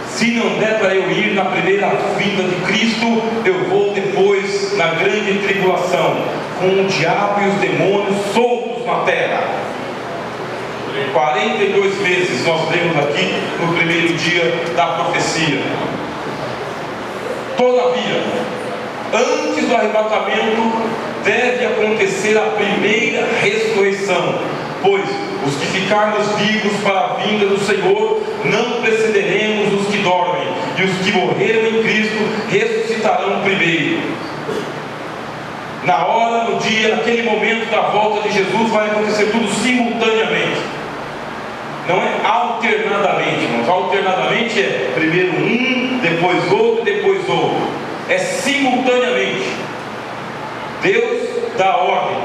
Se não der para eu ir na primeira vinda de Cristo, eu vou depois na grande tribulação, com o diabo e os demônios soltos na terra. 42 vezes nós lemos aqui no primeiro dia da profecia. Todavia, antes do arrebatamento, deve acontecer a primeira ressurreição, pois os que ficarmos vivos para a vinda do Senhor, não precederemos os que dormem, e os que morreram em Cristo ressuscitarão primeiro. Na hora, no dia, naquele momento da volta de Jesus, vai acontecer tudo simultaneamente. Não é alternadamente, irmãos. Alternadamente é primeiro um, depois outro, depois outro. É simultaneamente. Deus dá ordem.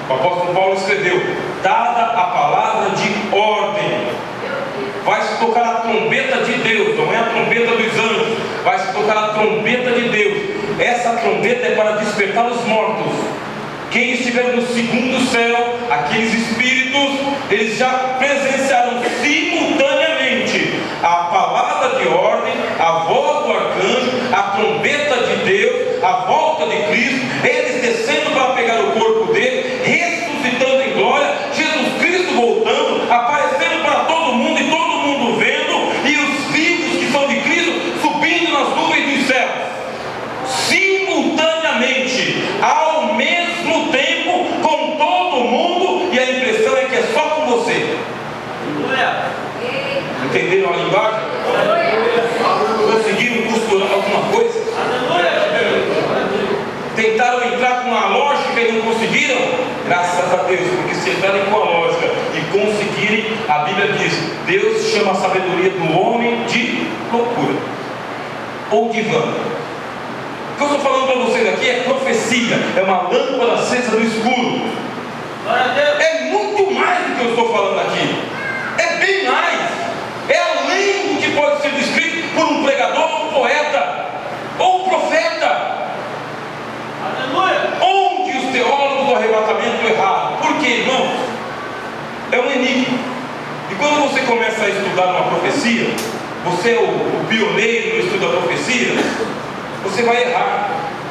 O apóstolo Paulo escreveu: dada a palavra de ordem, vai se tocar a trombeta de Deus, não é a trombeta dos anjos, vai se tocar a trombeta de Deus. Essa trombeta é para despertar os mortos. Quem estiver no segundo céu, aqueles espíritos, eles já presenciaram simultaneamente a palavra de ordem, a voz do arcanjo, a trombeta de Deus, a volta de Cristo, eles descendo para pegar o corpo dele, ressuscitando em glória, Jesus Cristo voltando, aparecendo para todo mundo e todo mundo vendo, e os vivos que são de Cristo subindo nas nuvens dos céus, simultaneamente, ao mesmo tempo, com todo mundo, e a impressão é que é só com você. Entenderam a linguagem? Conseguiram costurar alguma coisa? Tentaram entrar com a lógica e não conseguiram? Graças a Deus, porque se entrarem com a lógica e conseguirem, a Bíblia diz: Deus chama a sabedoria do homem de loucura ou de vã. O que eu estou falando para vocês aqui é profecia, é uma lâmpada acesa no escuro. É muito mais do que eu estou falando aqui, é bem mais, é além do que pode ser descrito por um pregador, um poeta ou um profeta. Onde os teólogos do arrebatamento erraram? Porque, irmãos, é um enigma. E quando você começa a estudar uma profecia, você é o pioneiro no estudo da profecia, você vai errar.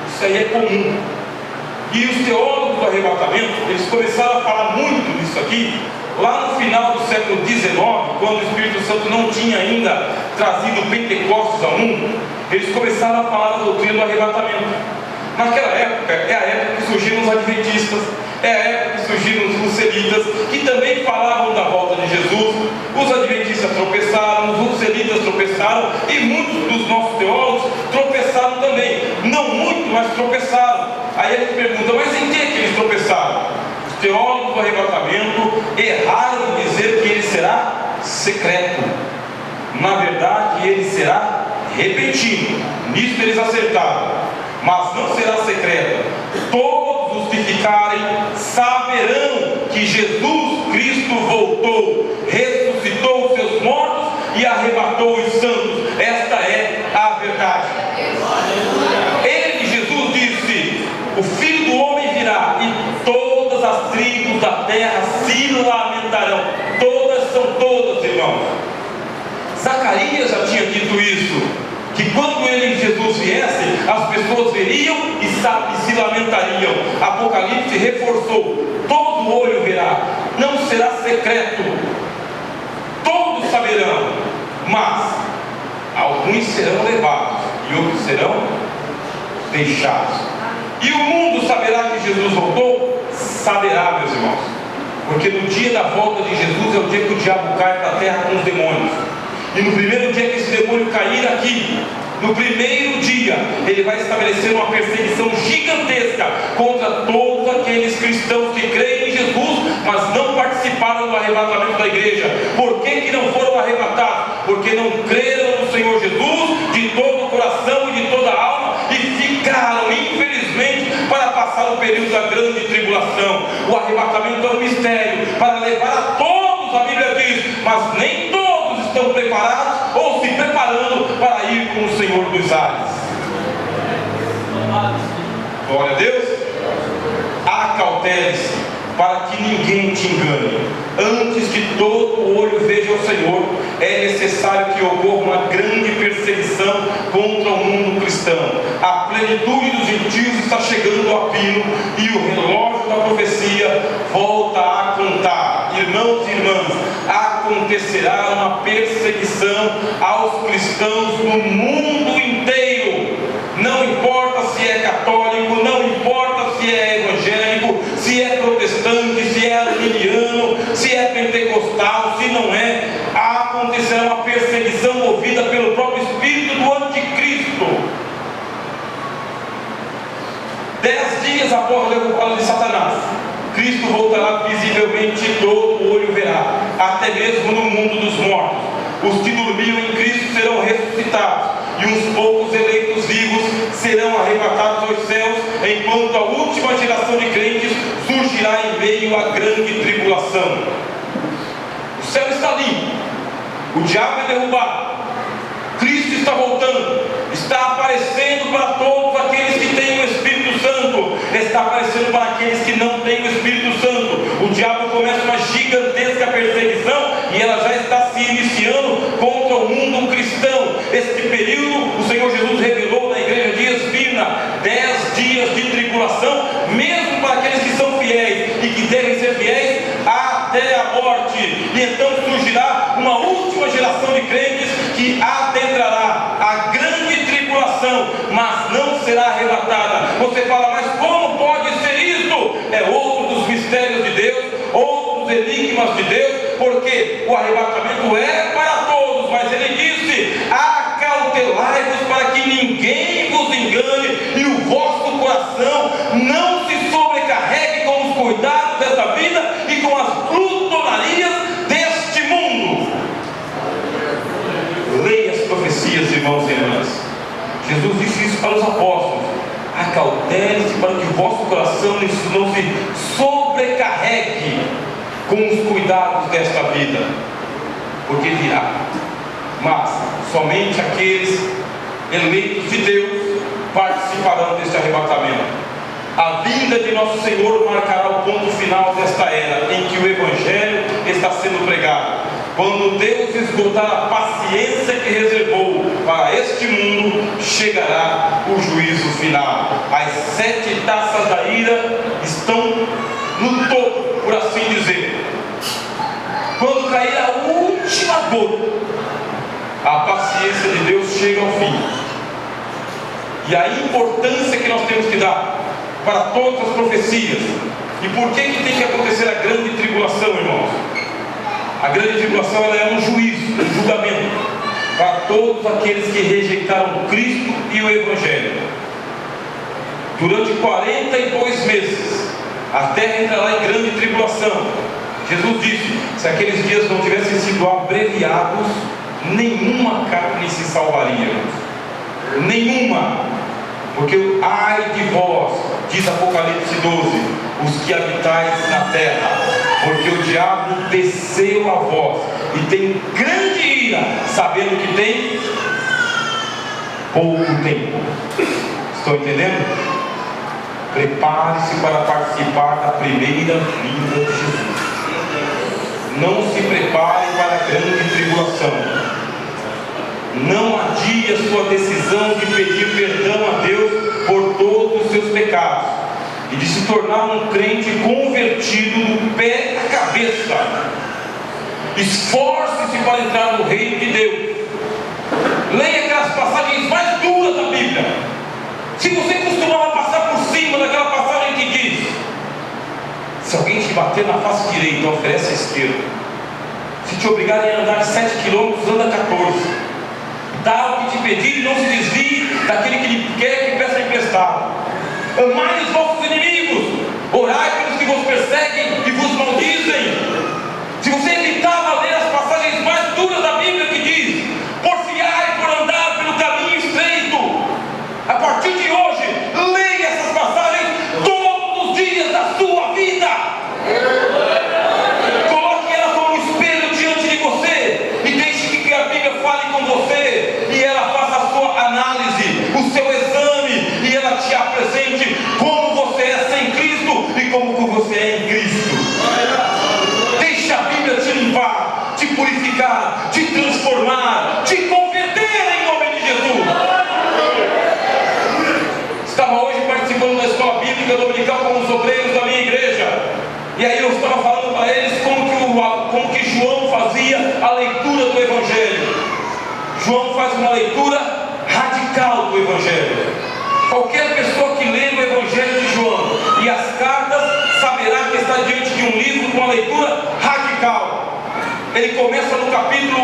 Isso aí é comum. E os teólogos do arrebatamento, eles começaram a falar muito disso aqui lá no final do século XIX, quando o Espírito Santo não tinha ainda trazido Pentecostes ao mundo. Eles começaram a falar da doutrina do arrebatamento. Naquela época, é a época que surgiram os adventistas, é a época que surgiram os lucelitas, que também falavam da volta de Jesus. Os adventistas tropeçaram, os lucelitas tropeçaram, e muitos dos nossos teólogos tropeçaram também. Não muito, mas tropeçaram. Aí a gente pergunta: mas em que eles tropeçaram? Os teólogos do arrebatamento erraram em dizer que ele será secreto. Na verdade, ele será repentino. Nisso eles acertaram. Mas não será secreta. Todos os que ficarem saberão que Jesus Cristo voltou, ressuscitou os seus mortos e arrebatou os santos. Esta é a verdade. Ele, Jesus, disse: o Filho do Homem virá e todas as tribos da terra se lamentarão. Todas, irmãos. Zacarias já tinha dito isso, que quando ele, Jesus, viesse, as pessoas veriam e se lamentariam. Apocalipse reforçou: todo olho verá, não será secreto, todos saberão, mas alguns serão levados e outros serão deixados. E o mundo saberá que Jesus voltou? Saberá, meus irmãos, porque no dia da volta de Jesus é o dia que o diabo cai para a terra com os demônios. E no primeiro dia que esse demônio cair aqui, no primeiro dia, ele vai estabelecer uma perseguição gigantesca contra todos aqueles cristãos que creem em Jesus, mas não participaram do arrebatamento da igreja. Por que não foram arrebatados? Porque não creram no Senhor Jesus de todo o coração e de toda a alma, e ficaram, infelizmente, para passar o período da grande tribulação. O arrebatamento é um mistério para levar a todos, a Bíblia diz, mas nem todos estão preparados ou se preparando para ir com o Senhor dos ares. Glória a Deus. Acautele-se para que ninguém te engane. Antes que todo olho veja o Senhor, é necessário que ocorra uma grande perseguição contra o mundo cristão. A plenitude dos gentios está chegando a pino e o relógio da profecia volta a contar. Irmãos e irmãs, acontecerá uma perseguição aos cristãos no mundo inteiro. Não importa se é católico, não importa se é evangélico, se é protestante, se é arminiano, se é pentecostal, se não é, acontecerá uma perseguição movida pelo próprio espírito do anticristo. 10 dias após a derrubada de Satanás, Cristo voltará visivelmente e todo olho verá, até mesmo no mundo dos mortos. Os que dormiam em Cristo serão ressuscitados, e uns poucos eleitos vivos serão arrebatados aos céus, enquanto a última geração de crentes surgirá em meio à grande tribulação. O céu está limpo, o diabo é derrubado, Cristo está voltando, está aparecendo para todos aqueles que têm o Espírito Santo, está aparecendo para aqueles que não têm o Espírito Santo. O diabo começa uma gigantesca perseguição e ela já está se iniciando contra o mundo cristão. Este período o Senhor Jesus revelou na igreja de Esmirna, 10 dias de tribulação, mesmo para aqueles que são fiéis e que devem ser fiéis até a morte. E então surgirá uma última geração de crentes que adentrará a grande tribulação, mas não será arrebatada. Você fala, mas como pode ser isto? É outro dos mistérios de Deus, outro dos enigmas de Deus, porque o arrebatamento é para todos, mas ele disse: acautelai-vos para que ninguém vos engane e o vosso coração não se sobrecarregue com os cuidados dessa vida e com as glutonarias deste mundo. Leia as profecias, irmãos e irmãs. Jesus disse isso para os apóstolos: acautele-se para que o vosso coração não se sobrecarregue com os cuidados desta vida, porque virá, mas somente aqueles eleitos de Deus participarão deste arrebatamento. A vinda de nosso Senhor marcará o ponto final desta era em que o Evangelho está sendo pregado. Quando Deus esgotar a paciência que reservou para este mundo, chegará o juízo final. As 7 taças da ira estão no topo, por assim dizer. Quando cair a última gota, a paciência de Deus chega ao fim. E a importância que nós temos que dar para todas as profecias. E por que tem que acontecer a grande tribulação, irmãos? A grande tribulação, ela é um juízo, um julgamento para todos aqueles que rejeitaram Cristo e o Evangelho. Durante 42 meses a terra entrará em grande tribulação. Jesus disse: se aqueles dias não tivessem sido abreviados, nenhuma carne se salvaria. Nenhuma. Porque ai de vós, diz Apocalipse 12, os que habitais na terra, porque o diabo desceu a vós e tem grande ira, sabendo que tem pouco tempo. Estão entendendo? Prepare-se para participar da primeira vinda de Jesus. Não se prepare para a grande tribulação. Não adie a sua decisão de pedir perdão a Deus por todos os seus pecados e de se tornar um crente convertido do pé à cabeça. Esforce-se para entrar no reino de Deus. Leia aquelas passagens mais duras da Bíblia. Se você costumava passar por cima daquela passagem que diz: se alguém te bater na face direita, oferece a esquerda. Se te obrigarem a andar 7 quilômetros, anda 14. Dá o que te pedir e não se desvie daquele que lhe quer que peça emprestado. Amai os vossos inimigos, orai pelos que vos perseguem e vos maldizem. Se você evitava ler as passagens mais duras da Bíblia que diz: porfiai por andar pelo caminho estreito, a partir de hoje, leia essas passagens todos os dias da sua vida. Coloque ela como um espelho diante de você e deixe que a Bíblia fale com você e ela faça a sua análise, o seu exame, e ela te apresente como você é sem Cristo e como você é em Cristo. Deixe a Bíblia te limpar, te purificar, te transformar, te converter em nome de Jesus. Estava hoje participando da escola bíblica dominical com os obreiros da minha igreja, e aí eu estava falando para eles como que João fazia João faz uma leitura radical do Evangelho. Qualquer pessoa que lê o Evangelho de João e as cartas saberá que está diante de um livro com uma leitura radical. Ele começa no capítulo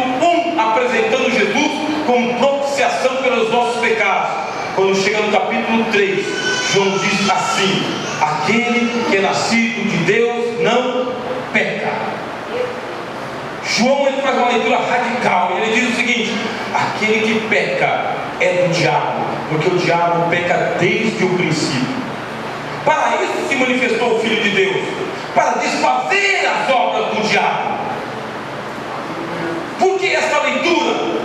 1 apresentando Jesus como propiciação pelos nossos pecados. Quando chega no capítulo 3, João diz assim: aquele que é nascido de Deus não peca. João ele faz uma leitura radical e ele diz o seguinte: aquele que peca é do diabo, porque o diabo peca desde o princípio. Para isso se manifestou o Filho de Deus, para desfazer as obras do diabo. Por que essa leitura?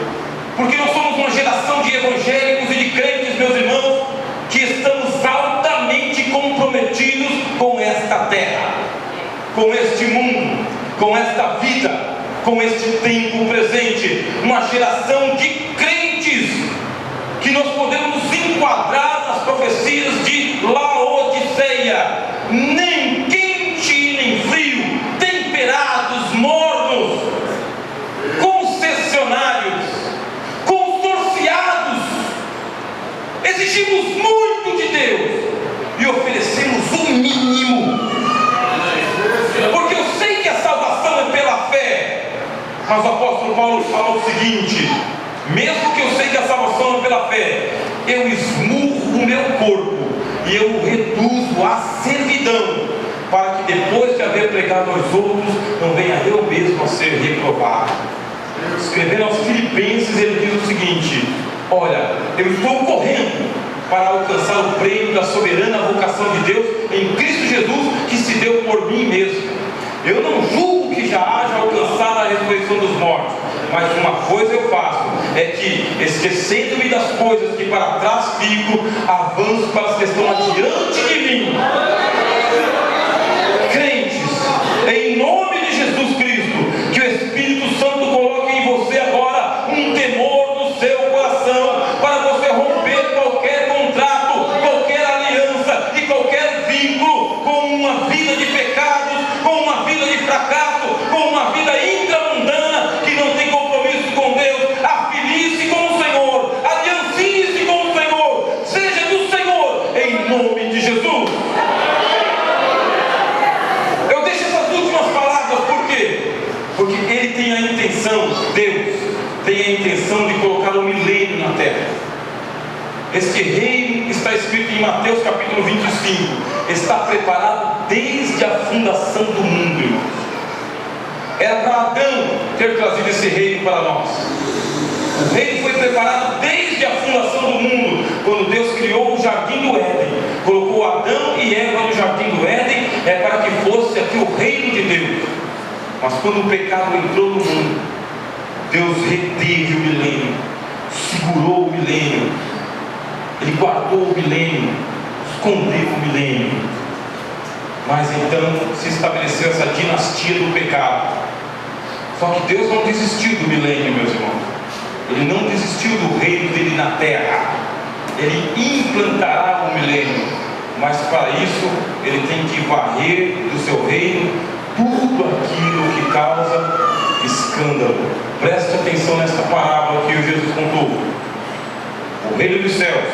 Porque nós somos uma geração de evangélicos e de crentes, meus irmãos, que estamos altamente comprometidos com esta terra, com este mundo, com esta vida, com este tempo presente. Uma geração de crentes que nós podemos enquadrar nas profecias de Laodiceia: nem quente nem frio, temperados, mornos, concessionários, consorciados. Exigimos muito de Deus e oferecemos o mínimo, porque eu sei que a salvação é pela fé. Mas o apóstolo Paulo fala o seguinte: mesmo que eu sei que a salvação é pela fé, eu esmurro o meu corpo e eu o reduzo à servidão, para que depois de haver pregado aos outros, não venha eu mesmo a ser reprovado. Escrevendo aos Filipenses, ele diz o seguinte: olha, eu estou correndo para alcançar o prêmio da soberana vocação de Deus em Cristo Jesus, que se deu por mim mesmo. Eu não julgo que já haja alcançado a ressurreição dos mortos, mas uma coisa eu faço, é que, esquecendo-me das coisas que para trás fico, avanço para as que estão adiante de mim. Crentes, em nome de Jesus Cristo, que o Espírito Santo coloque em você agora um temor no seu coração, para você romper qualquer contrato, qualquer aliança e qualquer vínculo com uma vida de pecados, com uma vida de fracasso, com uma vida intramundana que não tem compromisso com Deus. Afilie-se com o Senhor, aliancie-se com o Senhor, seja do Senhor, em nome de Jesus. Eu deixo essas últimas palavras por quê? Porque Ele tem a intenção, Deus tem a intenção de colocar um milênio na terra. Este reino está escrito em Mateus capítulo 25, está preparado desde a fundação do mundo, irmãos. Era para Adão ter trazido esse reino para nós. O reino foi preparado desde a fundação do mundo, quando Deus criou o jardim do Éden, colocou Adão e Eva no jardim do Éden, para que fosse aqui o reino de Deus. Mas quando o pecado entrou no mundo, Deus reteve o milênio, segurou o milênio, Ele guardou o milênio, escondeu o milênio. Mas então se estabeleceu essa dinastia do pecado. Só que Deus não desistiu do milênio, meus irmãos. Ele não desistiu do reino dele na terra. Ele implantará o milênio, mas para isso ele tem que varrer do seu reino tudo aquilo que causa escândalo. Preste atenção nesta parábola que o Jesus contou. O reino dos céus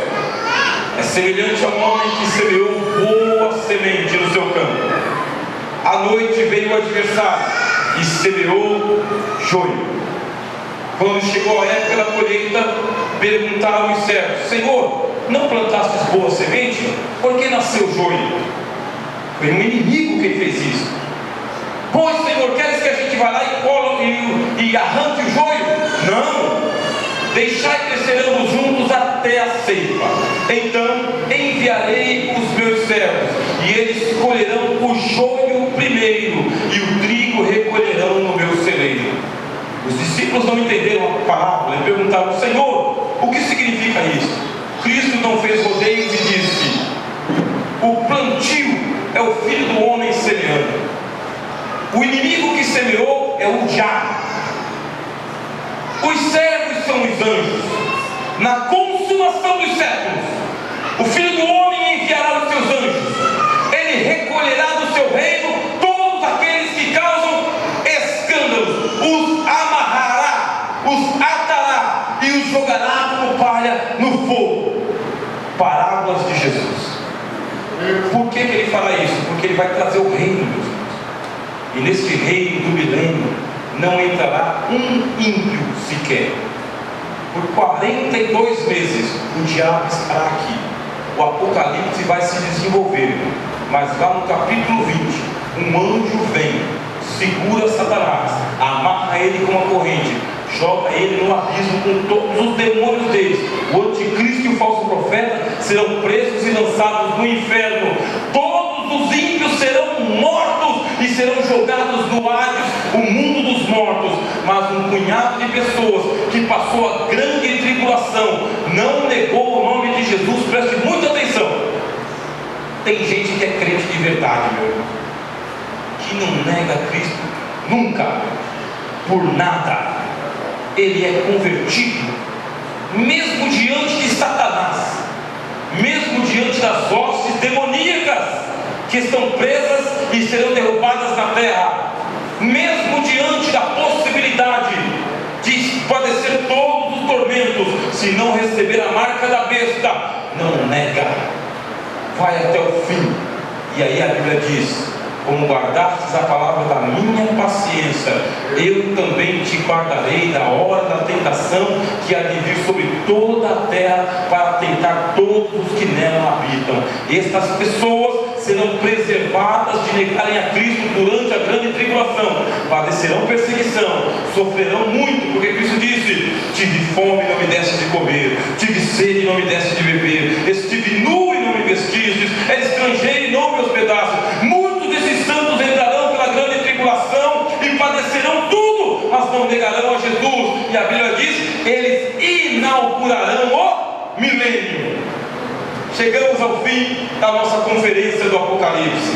é semelhante a um homem que semeou boa semente no seu campo. À noite veio o adversário e semeou joio. Quando chegou a época da colheita, perguntaram os servos: Senhor, não plantastes boa semente? Por que nasceu joio? Foi um inimigo quem fez isso. Pois, Senhor, queres que a gente vá lá e arranque o joio? Não. Deixai crescer ambos juntos até a ceifa. Então enviarei os meus servos, e eles colherão o joio primeiro, e o trigo recolherão no meu celeiro. Os discípulos não entenderam a parábola e perguntaram: Senhor, o que significa isso? Cristo não fez rodeios e disse: o plantio é o filho do homem semeando. O inimigo que semeou é o diabo. Os servos são os anjos. Na consumação dos séculos, o Filho do Homem enviará os seus anjos. Ele recolherá do seu reino todos aqueles que causam escândalos, os amarrará, os atará e Por que ele fará isso? Porque ele vai trazer o reino, meus irmãos. E neste reino do milênio não entrará um ímpio sequer. Por 42 meses o diabo estará aqui. O Apocalipse vai se desenvolver. Mas lá no capítulo 20, um anjo vem, segura Satanás, amarra ele com uma corrente, joga ele no abismo com todos os demônios deles. O anticristo e o falso profeta serão presos e lançados no inferno. Todos os ímpios serão mortos e serão jogados no Hades, o mundo dos mortos. Mas um punhado de pessoas que passou a grande tribulação não negou o nome de Jesus. Preste muita atenção. Tem gente que é crente de verdade, meu irmão, que não nega Cristo nunca, por nada. Ele é convertido, mesmo diante de Satanás, mesmo diante das hostes demoníacas que estão presas e serão derrubadas na terra, mesmo diante da possibilidade de padecer todos os tormentos, se não receber a marca da besta, não nega, vai até o fim. E aí a Bíblia diz: como guardastes a palavra da minha paciência, eu também te guardarei da hora da tentação que há de vir sobre toda a terra para tentar todos os que nela habitam. Estas pessoas serão preservadas de negarem a Cristo durante a grande tribulação, padecerão perseguição, sofrerão muito, porque Cristo disse: tive fome e não me deste de comer, tive sede e não me deste de beber, estive nu e não me vestistes, era estrangeiro e não me hospedaste. Muitos desses santos entrarão pela grande tribulação e padecerão tudo, mas não negarão a Jesus. E a Bíblia diz: eles inaugurarão o milênio. Chegamos ao fim da nossa conferência do Apocalipse.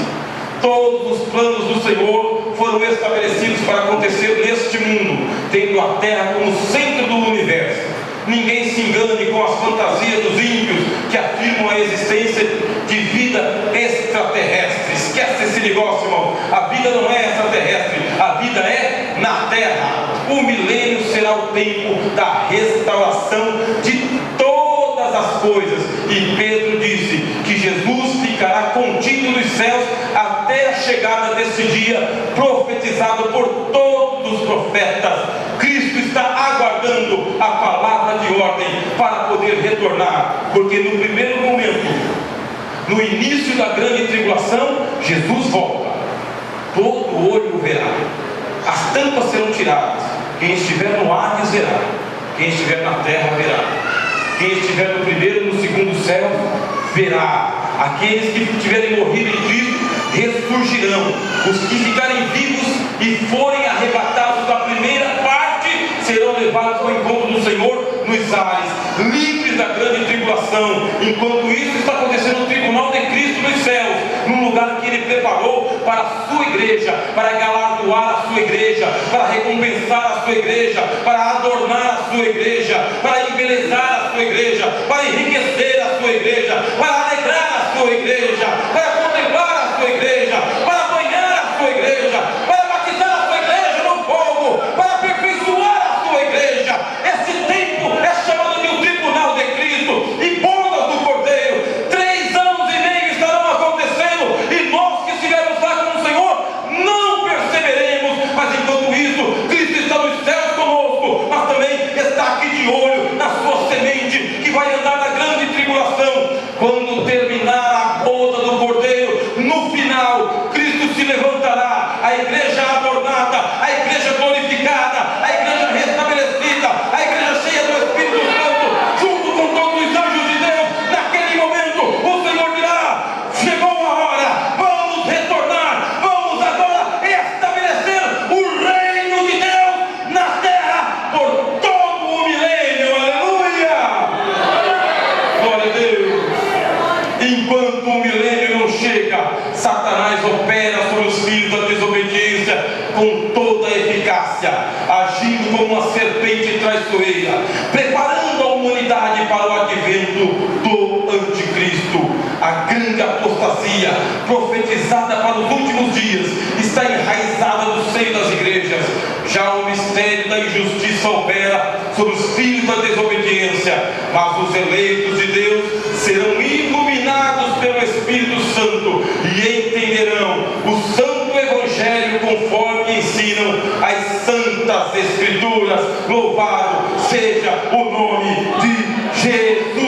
Todos os planos do Senhor foram estabelecidos para acontecer neste mundo, tendo a terra como centro do universo. Ninguém se engane com as fantasias dos ímpios que afirmam a existência de vida extraterrestre. Esquece esse negócio, irmão. A vida não é extraterrestre, a vida é na terra. O milênio será o tempo da restauração de todas as coisas. E Pedro disse que Jesus ficará contido nos céus até a chegada desse dia, profetizado por todos os profetas. Cristo está aguardando a palavra de ordem para poder retornar, porque no primeiro momento, no início da grande tribulação, Jesus volta, todo olho verá, as tampas serão tiradas, quem estiver no Hades verá, quem estiver na terra verá, quem estiver no primeiro e no segundo céu verá. Aqueles que tiverem morrido em Cristo ressurgirão. Os que ficarem vivos e forem arrebatados da primeira parte serão levados ao encontro do Senhor nos ares, livres da grande tribulação. Enquanto isso está acontecendo no tribunal de Cristo nos céus, num lugar que Ele preparou para a sua igreja, para galardoar a sua igreja, para recompensar a sua igreja, para adornar a sua igreja, para embelezar a sua igreja, para enriquecer a sua igreja, para alegrar a sua igreja, para contemplar a sua igreja, para banhar a sua igreja, para batizar a sua igreja no fogo, para aperfeiçoar a sua igreja. Esse tempo é chamado de o tribunal de Cristo e bodas do Cordeiro. 3 anos e meio estarão acontecendo e nós que estivermos lá com o Senhor não perceberemos. Mas enquanto isso, Cristo está nos céus conosco, mas também está aqui de olho na sua semente que vai andar na grande tribulação. Quando terminar a boda do Cordeiro, no final, Cristo se levantará, a igreja adornada, a igreja glorificada, a igreja restabelecida, a igreja cheia do Espírito Santo, junto com todos os anjos de Deus. Naquele momento, o Senhor dirá: chegou a hora, vamos retornar, vamos agora estabelecer o reino de Deus na terra por todo o milênio. Aleluia! Glória a Deus! Enquanto o milênio não chega, Satanás opera sobre os filhos da desobediência com toda a eficácia, agindo como uma serpente traiçoeira, preparando a humanidade para o advento do anticristo. A grande apostasia profetizada para os últimos dias está enraizada no seio das igrejas. Já o mistério da injustiça opera sobre os filhos da desobediência, mas os eleitos de Deus serão iluminados pelo Espírito Santo Santo e entenderão o santo evangelho conforme ensinam as santas escrituras. Louvado seja o nome de Jesus.